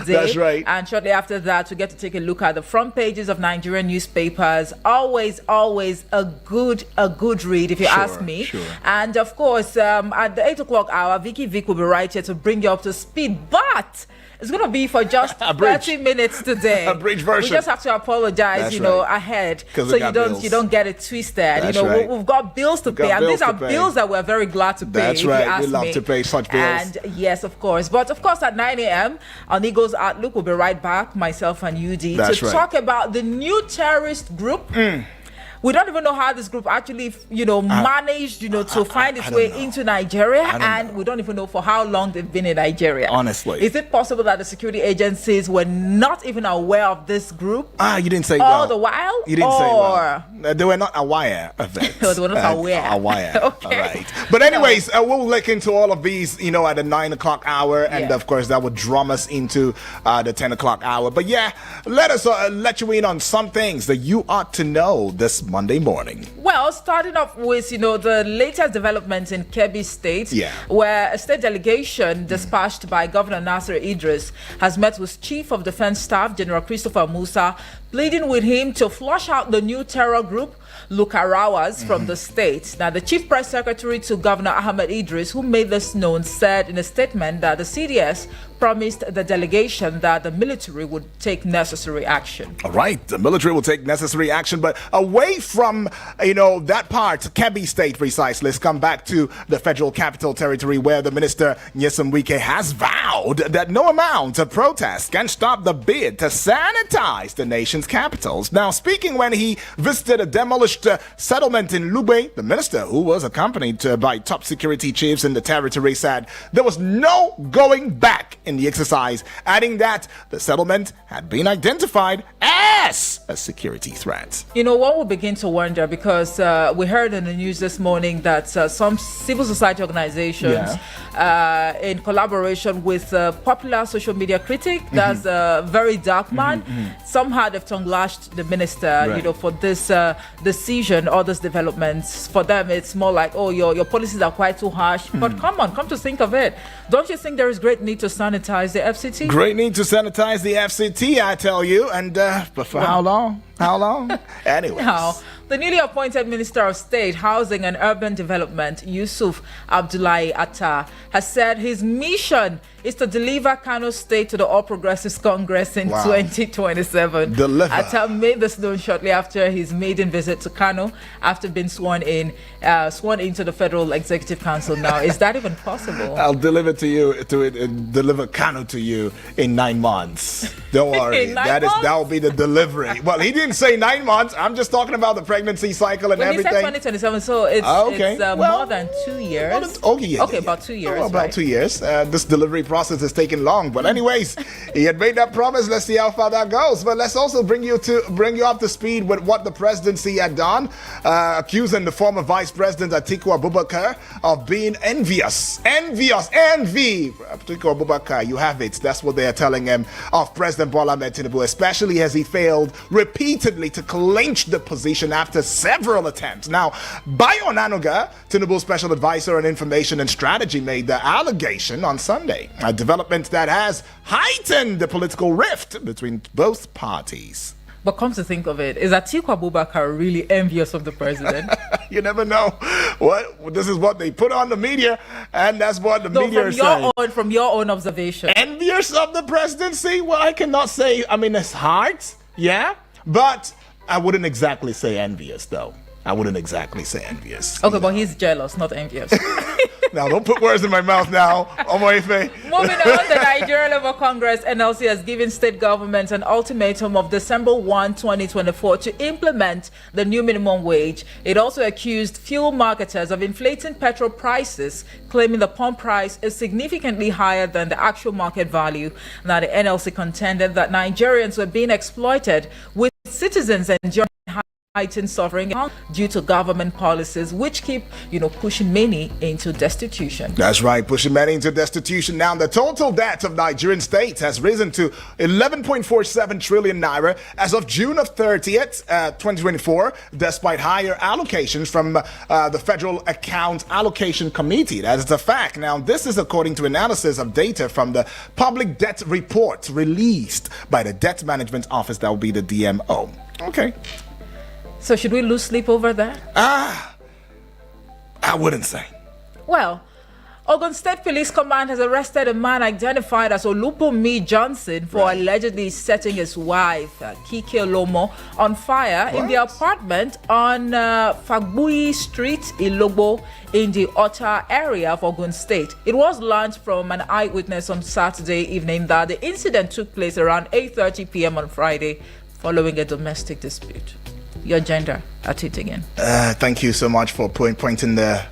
today. That's right. And shortly after that, we get to take a look at the front pages of Nigerian newspapers. Always a good read, if you ask me. Sure. And of course, at the 8 o'clock hour, Vicky Vic will be right here to bring you up to speed. But it's going to be for just 30 minutes today. A bridge version. We just have to apologize, ahead, so you don't get it twisted. That's right. We've got bills to pay, and these are bills that we're very glad to pay. That's right. We love to pay such bills. And yes, of course. But of course, at 9 a.m. on Eagles Outlook, we'll be right back, myself and UD, talk about the new terrorist group. We don't even know how this group actually, managed, to find its way into Nigeria, and we don't even know for how long they've been in Nigeria. Honestly, is it possible that the security agencies were not even aware of this group? You didn't say all the while. You didn't say well. They were not aware of it. They were not aware. Aware. Okay. All right. But anyways, we'll look into all of these, at the 9 o'clock hour, and of course that would drum us into the 10 o'clock hour. But yeah, let us let you in on some things that you ought to know this Monday morning. Well, starting off with, the latest developments in Kebbi State, where a state delegation dispatched by Governor Nasir Idris has met with Chief of Defense Staff General Christopher Musa, pleading with him to flush out the new terror group, Lukarawas, from the state. Now, the Chief Press Secretary to Governor Ahmed Idris, who made this known, said in a statement that the CDS promised the delegation that the military would take necessary action. All right, the military will take necessary action, but away from, that part, Kebbi State precisely, let's come back to the Federal Capital Territory, where the Minister, Nyesom Wike, has vowed that no amount of protest can stop the bid to sanitize the nation's capitals. Now, speaking when he visited a demolished settlement in Lube, the minister, who was accompanied by top security chiefs in the territory, said there was no going back in the exercise, adding that the settlement had been identified as a security threat. One would begin to wonder, because we heard in the news this morning that some civil society organizations, in collaboration with a popular social media critic, that's a very dark man, somehow they've tongue-lashed the minister, for this decision or this developments. For them, it's more like, your policies are quite too harsh. But come to think of it, don't you think there is great need to sanitize the FCT? Great need to sanitize the FCT, I tell you. And but for how long? How long? Anyways. Now, the newly appointed Minister of State, Housing and Urban Development, Yusuf Abdullahi Atta, has said his mission is to deliver Kano State to the All Progressives Congress in 2027. Deliver. Atta made this known shortly after his maiden visit to Kano, after being sworn into the Federal Executive Council. Now, is that even possible? I'll deliver deliver Kano to you in 9 months. Don't worry. That will be the delivery. Well, he didn't say 9 months. I'm just talking about the pregnancy cycle and everything. He said 2027, so it's more than 2 years. Okay, about 2 years. About 2 years. This delivery process is taking long, but anyways, he had made that promise. Let's see how far that goes. But let's also bring you up to speed with what the presidency had done, accusing the former Vice President Atiku Abubakar of being envious. Envy. Atiku Abubakar, you have it. That's what they are telling him of President Bola Ahmed Tinubu, especially as he failed repeatedly to clinch the position after several attempts. Now, Bayo Onanuga, Tinubu's special advisor on information and strategy, made the allegation on Sunday, a development that has heightened the political rift between both parties. But come to think of it, is Atiku Abubakar really envious of the president? You never know. This is what they put on the media, and that's what the media is saying. From your own observation. Envious of the presidency? Well, I cannot say. I mean, it's hard, but I wouldn't exactly say envious, though. I wouldn't exactly say envious. Okay, but he's jealous, not envious. Now, don't put words in my mouth now, Omoife. Moving on, the Nigerian Labour Congress, NLC, has given state governments an ultimatum of December 1, 2024 to implement the new minimum wage. It also accused fuel marketers of inflating petrol prices, claiming the pump price is significantly higher than the actual market value. Now, the NLC contended that Nigerians were being exploited, with citizens enjoying heightened suffering due to government policies which keep, pushing many into destitution. That's right, pushing many into destitution. Now, the total debt of Nigerian states has risen to 11.47 trillion naira as of June of 30th, 2024, despite higher allocations from the Federal Account Allocation Committee. That is a fact. Now, this is according to analysis of data from the Public Debt Report released by the Debt Management Office, that will be the DMO. Okay. So should we lose sleep over that? I wouldn't say. Well, Ogun State Police Command has arrested a man identified as Olubunmi Johnson for allegedly setting his wife, Kike Lomo, on fire in the apartment on Fagbui Street, Ilogbo, in the Ota area of Ogun State. It was learned from an eyewitness on Saturday evening that the incident took place around 8:30 p.m. on Friday following a domestic dispute. Your gender at it again. Thank you so much for pointing the,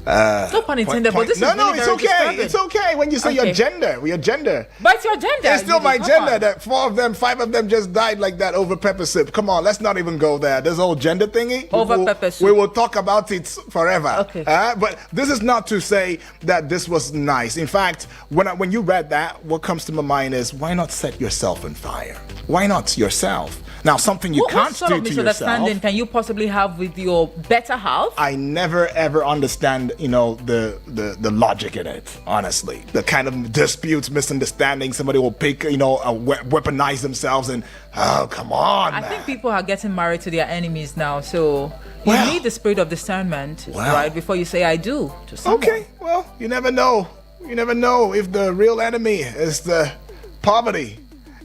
no pun intended, but this is really it's okay. disturbing. It's okay when you say your gender. But it's your gender. It's still my gender. That 5 of them just died like that over pepper soup. Come on, let's not even go there. This whole gender thingy. Over pepper soup. We will talk about it forever. Okay. But this is not to say that this was nice. In fact, when you read that, what comes to my mind is, why not set yourself on fire? Why not yourself? Now, something you can't do to yourself. What sort of misunderstanding can you possibly have with your better half? I never ever understand, the logic in it. Honestly, the kind of disputes, misunderstandings. Somebody will pick, weaponize themselves, and come on. I think people are getting married to their enemies now, so you need the spirit of discernment, right, before you say "I do" to someone. Okay, well, you never know. You never know if the real enemy is the poverty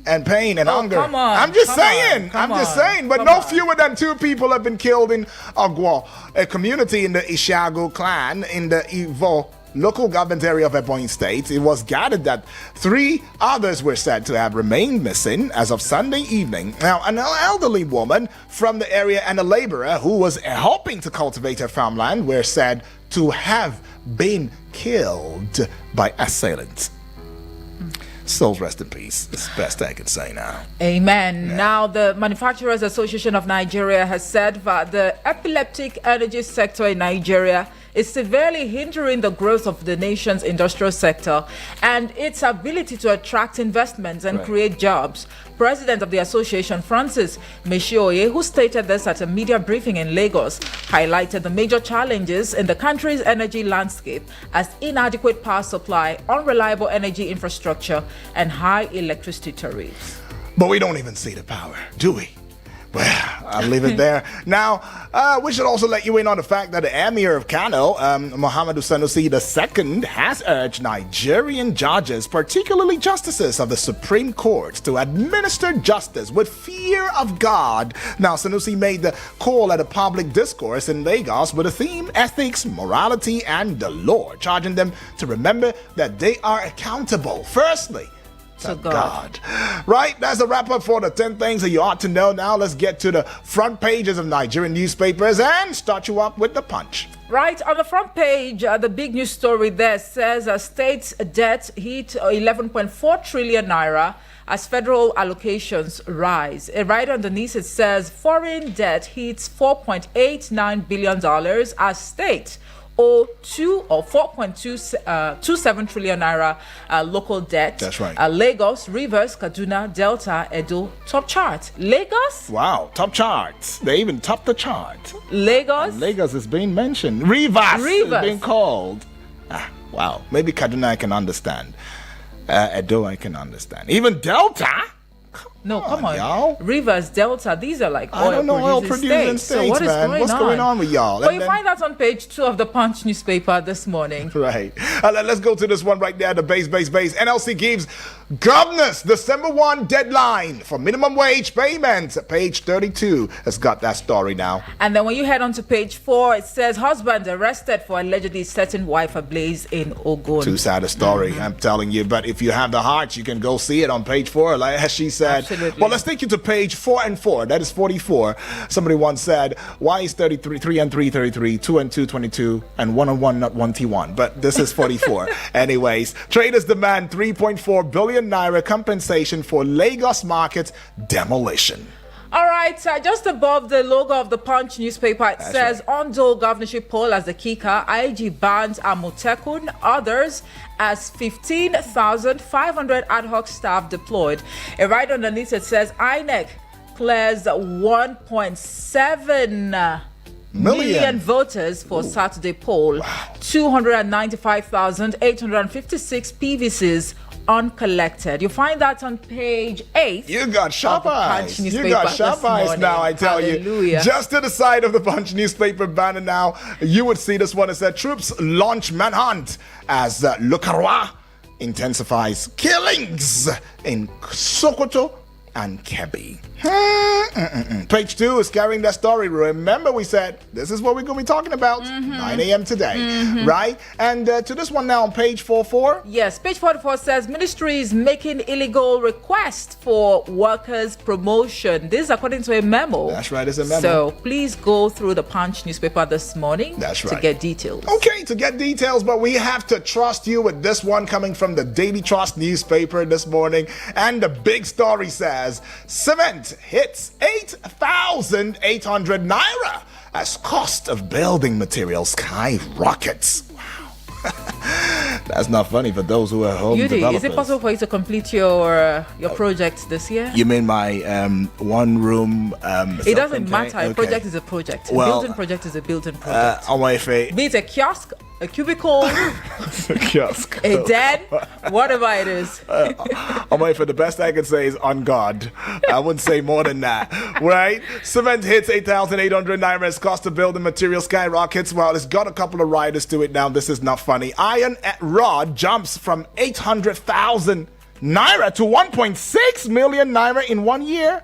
and pain and hunger. Come on. I'm just saying. But no fewer than 2 people have been killed in Agwo, a community in the Ishago clan in the Ivo local government area of Ebonyi State. It was gathered that 3 others were said to have remained missing as of Sunday evening. Now, an elderly woman from the area and a laborer who was helping to cultivate her farmland were said to have been killed by assailants. Souls rest in peace. It's the best I can say now. Amen. Yeah. Now, the Manufacturers Association of Nigeria has said that the epileptic energy sector in Nigeria is severely hindering the growth of the nation's industrial sector and its ability to attract investments and create jobs. President of the association, Francis Meshioye, who stated this at a media briefing in Lagos, highlighted the major challenges in the country's energy landscape as inadequate power supply, unreliable energy infrastructure, and high electricity tariffs. But we don't even see the power, do we? Well, I'll leave it there. Now, we should also let you in on the fact that the Emir of Kano, Muhammadu Sanusi II, has urged Nigerian judges, particularly justices of the Supreme Court, to administer justice with fear of God. Now, Sanusi made the call at a public discourse in Lagos with the theme ethics, morality, and the law, charging them to remember that they are accountable, firstly, to God. Right, that's a wrap up for the 10 things that you ought to know. Now let's get to the front pages of Nigerian newspapers and start you up with the punch. Right, on the front page, the big news story there says state's debt hit 11.4 trillion naira as federal allocations rise. Right underneath it says foreign debt hits $4.89 billion as state owe 4.27 trillion naira local debt. That's right. Lagos, Rivers, Kaduna, Delta, Edo, top chart. Lagos? Wow, top charts. They even topped the chart. Lagos? And Lagos is being mentioned. Rivers is being called. Wow, maybe Kaduna I can understand. Edo I can understand. Even Delta? Come on. Y'all. Rivers, Delta, these are like oil producing states. So what is What's going on with y'all? But you find that on page 2 of the Punch newspaper this morning. Right. Let's go to this one right there, the base. NLC gives governors December 1 deadline for minimum wage payments. Page 32 has got that story now. And then when you head on to page 4, it says husband arrested for allegedly setting wife ablaze in Ogun. Too sad a story, I'm telling you. But if you have the heart, you can go see it on page 4, like as she said. Absolutely. Well, let's take you to page 4 and 4. That is 44. Somebody once said, why is 33, 3 and 3, 33, 2 and 2, 22, and 1 and 1, not 1 T1? But this is 44. Anyways, traders demand 3.4 billion naira compensation for Lagos market demolition. All right. right, just above the logo of the Punch newspaper, it says Ondo governorship poll as the kicker. IG bans Amotekun, others as 15,500 ad hoc staff deployed. And right underneath it says INEC clears 1.7 million voters for Saturday poll. 295,856 PVCs uncollected. You find that on page 8. You got sharp eyes. You got sharp eyes now, I tell you. Just to the side of the Punch newspaper banner now, you would see this one. It said troops launch manhunt as Lukarwa intensifies killings in Sokoto and Kebbi. Page 2 is carrying that story. Remember, we said this is what we're going to be talking about 9 a.m. today, right? And to this one now on page 44. Yes, page 44 says ministry is making illegal requests for workers' promotion. This is according to a memo. That's right, it's a memo. So please go through the Punch newspaper this morning. That's right. To get details. Okay, to get details, but we have to trust you with this one coming from the Daily Trust newspaper this morning. And the big story says cement hits 8,800 naira as cost of building materials skyrockets. Wow. That's not funny for those who are home developers. Is it possible for you to complete your project this year? You mean my one room? It doesn't matter. A project is a project. A building project is a building project. Be it a kiosk, a cubicle, a kiosk, a den, whatever it is. I'm waiting for the best I can say is on God. I wouldn't say more than that, right? Cement hits 8,800 naira as cost of building material skyrockets. Well, it's got a couple of riders to it now. This is not funny. Iron rod jumps from 800,000 naira to 1.6 million naira in 1 year.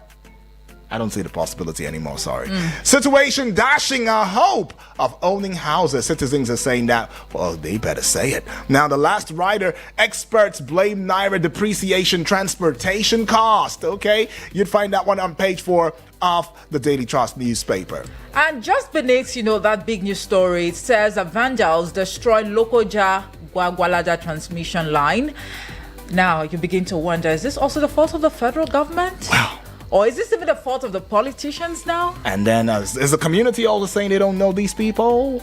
I don't see the possibility anymore, sorry. Situation dashing our hope of owning houses. Citizens are saying that, well, they better say it. Now, the last rider, experts blame Naira depreciation transportation cost, okay? You'd find that one on page 4 of the Daily Trust newspaper. And just beneath, that big news story, it says vandals destroy Lokoja Gwagwalada transmission line. Now, you begin to wonder, is this also the fault of the federal government? Wow. Or is this even the fault of the politicians now? And then is the community also saying they don't know these people?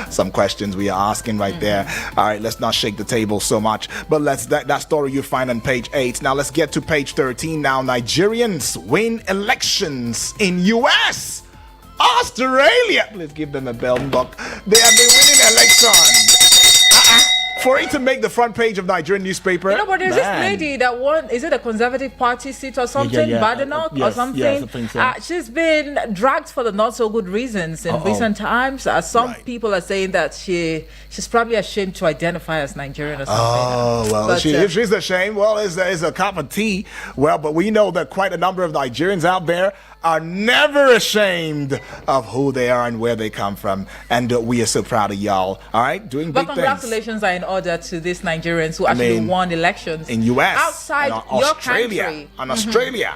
Some questions we are asking right there. All right, let's not shake the table so much. But that story you find on page 8. Now let's get to page 13 now. Nigerians win elections in US. Australia. Let's give them a bell and buck. They have been winning elections. For it to make the front page of Nigerian newspaper. But there's this lady that won, is it a Conservative Party seat or something? Badenoch or something? Yes, I think so. She's been dragged for the not so good reasons in recent times. Some people are saying that she's probably ashamed to identify as Nigerian or something. Oh, well, if she's ashamed, well, it's a cup of tea. Well, but we know that quite a number of Nigerians out there are never ashamed of who they are and where they come from. And we are so proud of y'all. All right? Doing big things. But congratulations are in order to these Nigerians who actually won elections. In US. Outside your country. On Australia.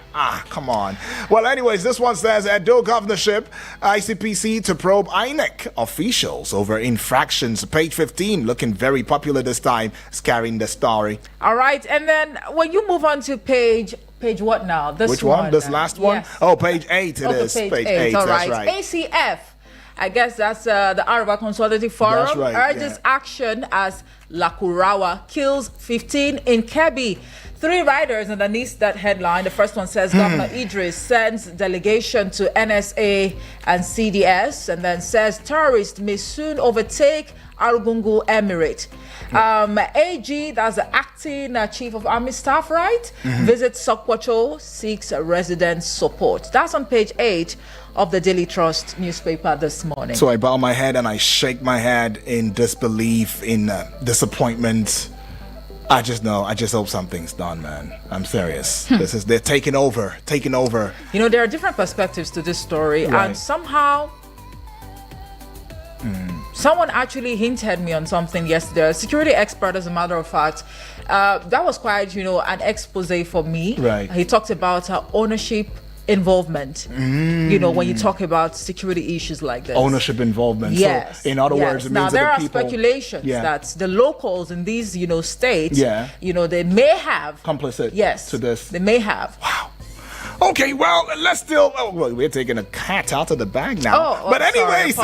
Come on. Well, anyways, this one says, Edo governorship, ICPC to probe INEC officials over infractions. Page 15, looking very popular this time, is carrying the story. All right. And then when you move on to page what now? Which one? This last one? Yes. Oh, page 8 it is. Page 8. All right. ACF. I guess that's the Arewa Consultative Forum. That's right, urges action as Lakurawa kills 15 in Kebbi. 3 riders underneath that headline. The first one says Governor Idris sends delegation to NSA and CDS, and then says terrorists may soon overtake Argungu Emirate. AG, that's the acting chief of army staff, right? Visits Sokwacho, seeks resident support. That's on page 8 of the Daily Trust newspaper this morning. So I bow my head and I shake my head in disbelief, in disappointment. I just hope something's done, man. I'm serious. They're taking over. There are different perspectives to this story, right. And somehow someone actually hinted me on something yesterday. A security expert, as a matter of fact, that was quite, an expose for me. Right. He talked about ownership involvement. When you talk about security issues like this. Ownership involvement. Yes. So in other words, it means now there that are speculations that the locals in these, states, they may have complicit to this. They may have. Wow. Okay, well, let's still. Oh, well, we're taking a cat out of the bag now. Oh, but anyways,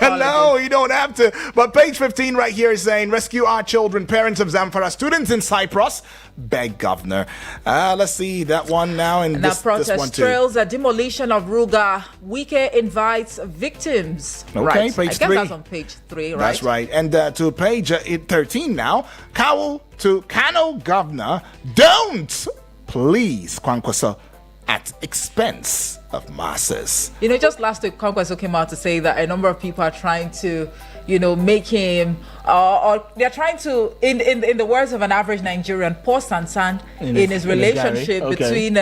no, you don't have to. But page 15 right here is saying, rescue our children, parents of Zamfara students in Cyprus, beg governor. Let's see that one now. And now this protest one too. trails a demolition of Ruga. Wike invites victims. Okay, right. page I guess 3. that's on page 3, right? That's right. And to page 13 now, Kano to Kano governor, don't please Kwankwaso at expense of masses. You know, just last week, Kwankwaso came out to say that a number of people are trying to, you know, make him, or they're trying to, in the words of an average Nigerian, pour sand in his relationship between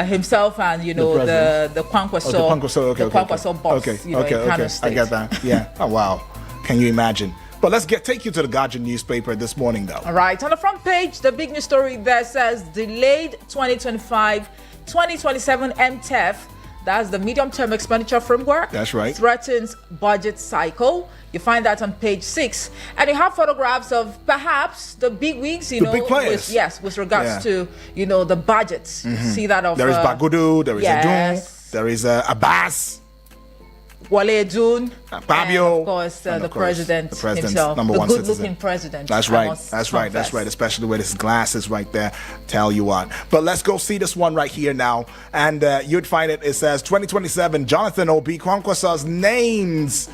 himself and, you know, the Kwankwaso, the Kwankwaso boss, in Kano State. I get that. Yeah. Oh, wow. Can you imagine? But let's take you to the Guardian newspaper this morning, though. All right. On the front page, the big news story there says delayed 2025-2027 MTEF. That's the medium-term expenditure framework. That's right. Threatens budget cycle. You find that on page 6. And you have photographs of perhaps the big wigs, the big players. With regards to, you know, the budgets. You see that of... There is Bagudu, there is Edun, there is Abbas. Wale Edun, Fabio, and of course, the president himself, number one good-looking citizen. president. That's right. That's right. Especially with his glasses right there. Tell you what. But let's go see this one right here now, and you'd find it. It says 2027. Jonathan Obi Kwankwaso's names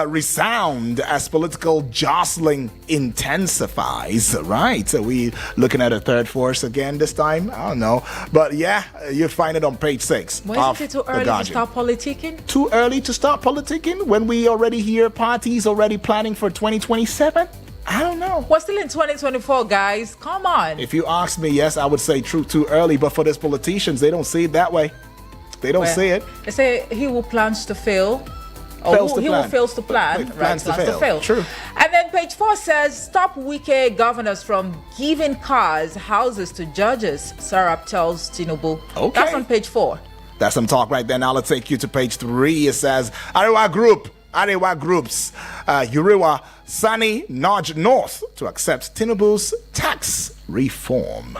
resound as political jostling intensifies. Right. So we looking at a third force again this time. I don't know, but yeah, you'd find it on page 6. Well, isn't it too early to start politicking? Too early to start politicking when we already hear parties already planning for 2027? I don't know. We're still in 2024, guys. Come on. If you ask me, yes, I would say too early. But for these politicians, they don't see it that way. They don't see it. They say he who plans to fail. Who fails to plan, plans to fail. True. And then page 4 says, stop Wike governors from giving cars, houses to judges. Sarab tells Tinubu. Okay. That's on page 4. That's some talk right there. Now let's take you to page 3. It says, Arewa Groups, Uriwa, Sani nudge North to accept Tinubu's tax reform.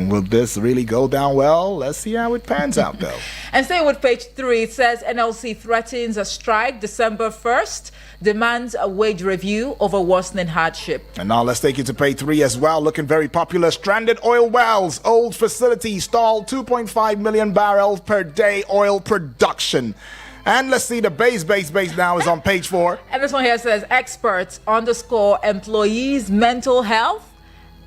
Will this really go down well? Let's see how it pans out, though. And staying with page 3, it says NLC threatens a strike December 1st, demands a wage review over worsening hardship. And now let's take you to page 3 as well. Looking very popular. Stranded oil wells. Old facility stalled 2.5 million barrels per day oil production. And let's see the base now is on page 4. And this one here says experts underscore employees' mental health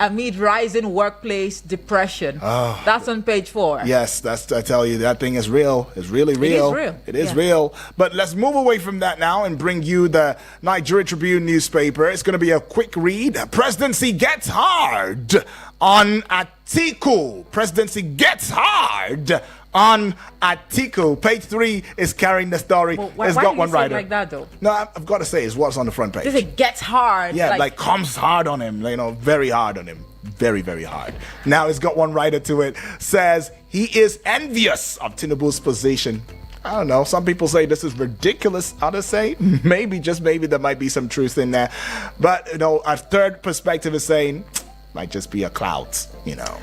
amid rising workplace depression. Oh, that's on page 4. Yes, I tell you, that thing is real. It's really real. It is real. But let's move away from that now and bring you the Nigeria Tribune newspaper. It's going to be a quick read. Presidency gets hard on Atiku. Presidency gets hard on Atiku. Page 3 is carrying the story. Well, it's got one writer. Like that, though? No, I've got to say, it's what's on the front page. This it gets hard. Yeah, like comes hard on him. You know, very hard on him. Very, very hard. Now it's got one writer to it. Says he is envious of Tinubu's position. I don't know. Some people say this is ridiculous. Others say maybe, just maybe, there might be some truth in there. But, you know, a third perspective is saying might just be a clout, you know.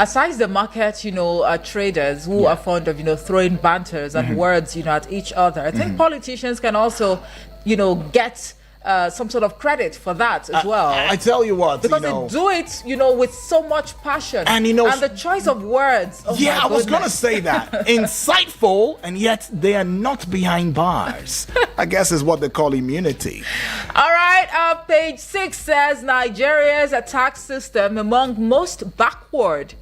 Aside the market, you know, traders who are fond of, you know, throwing banters and words, you know, at each other. I think politicians can also, you know, get some sort of credit for that as well. I tell you what, because they do it, you know, with so much passion, and you know, and the choice of words. Oh yeah, I was gonna say that insightful, and yet they are not behind bars. I guess is what they call immunity. All right, page 6 says Nigeria's tax system among most backward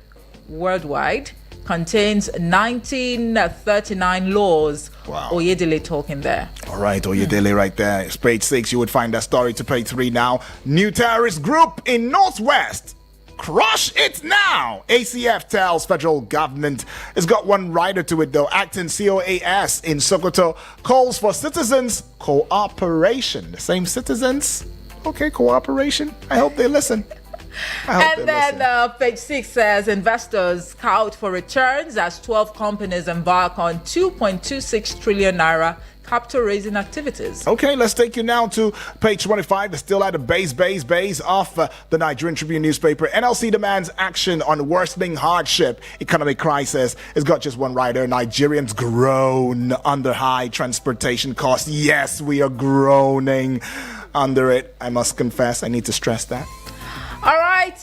worldwide contains 1939 laws. Wow. Oyedele talking there. All right, Oyedele right there. It's page 6. You would find that story to page 3 now. New terrorist group in Northwest. Crush it now. ACF tells federal government. It's got one writer to it, though. Acting COAS in Sokoto calls for citizens cooperation. The same citizens? Okay, cooperation. I hope they listen. And then page 6 says investors scout for returns as 12 companies embark on 2.26 trillion naira capital raising activities. Okay, let's take you now to page 25. It's still at the base of the Nigerian Tribune newspaper. NLC demands action on worsening hardship, economic crisis. It's got just one writer. Nigerians groan under high transportation costs. Yes, we are groaning under it. I must confess, I need to stress that. All right,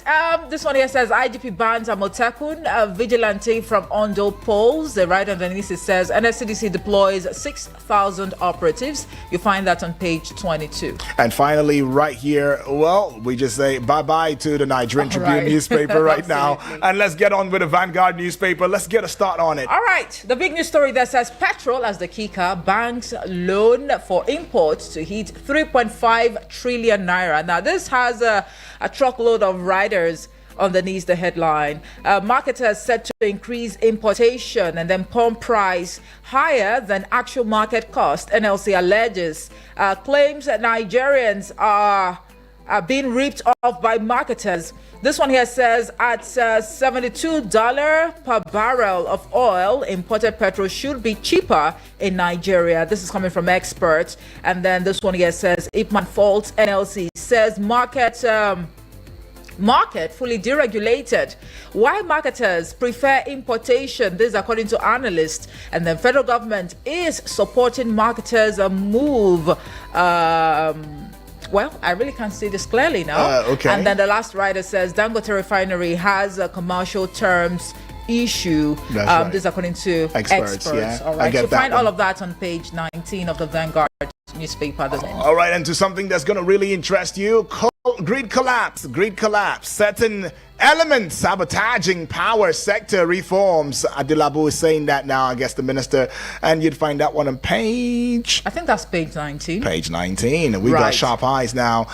this one here says IGP bans Amotekun, a vigilante from Ondo polls. The right underneath it says NSCDC deploys 6,000 operatives. You find that on page 22. And finally, right here, well, we just say bye-bye to the Nigerian Tribune newspaper right now. And let's get on with the Vanguard newspaper. Let's get a start on it. All right, the big news story that says Petrol as the kicker, banks loan for imports to hit 3.5 trillion naira. Now, this has a truckload of riders underneath the headline. Marketers set to increase importation and then pump price higher than actual market cost. NLC alleges, claims that Nigerians are being ripped off by marketers. This one here says at $72 per barrel of oil, imported petrol should be cheaper in Nigeria. This is coming from experts. And then this one here says Ipman faults NLC, says market fully deregulated. Why marketers prefer importation? This is according to analysts. And then federal government is supporting marketers' move. Well, I really can't see this clearly now. Okay. And then the last writer says Dangote Refinery has a commercial terms issue. That's right. This is according to experts. Yeah. All right. You find all of that on page 19 of the Vanguard newspaper. All right, and to something that's going to really interest you, grid collapse. Certain elements sabotaging power sector reforms. Adilabu is saying that now, I guess the minister, and you'd find that one on page... I think that's page 19. Page 19. We got sharp eyes now.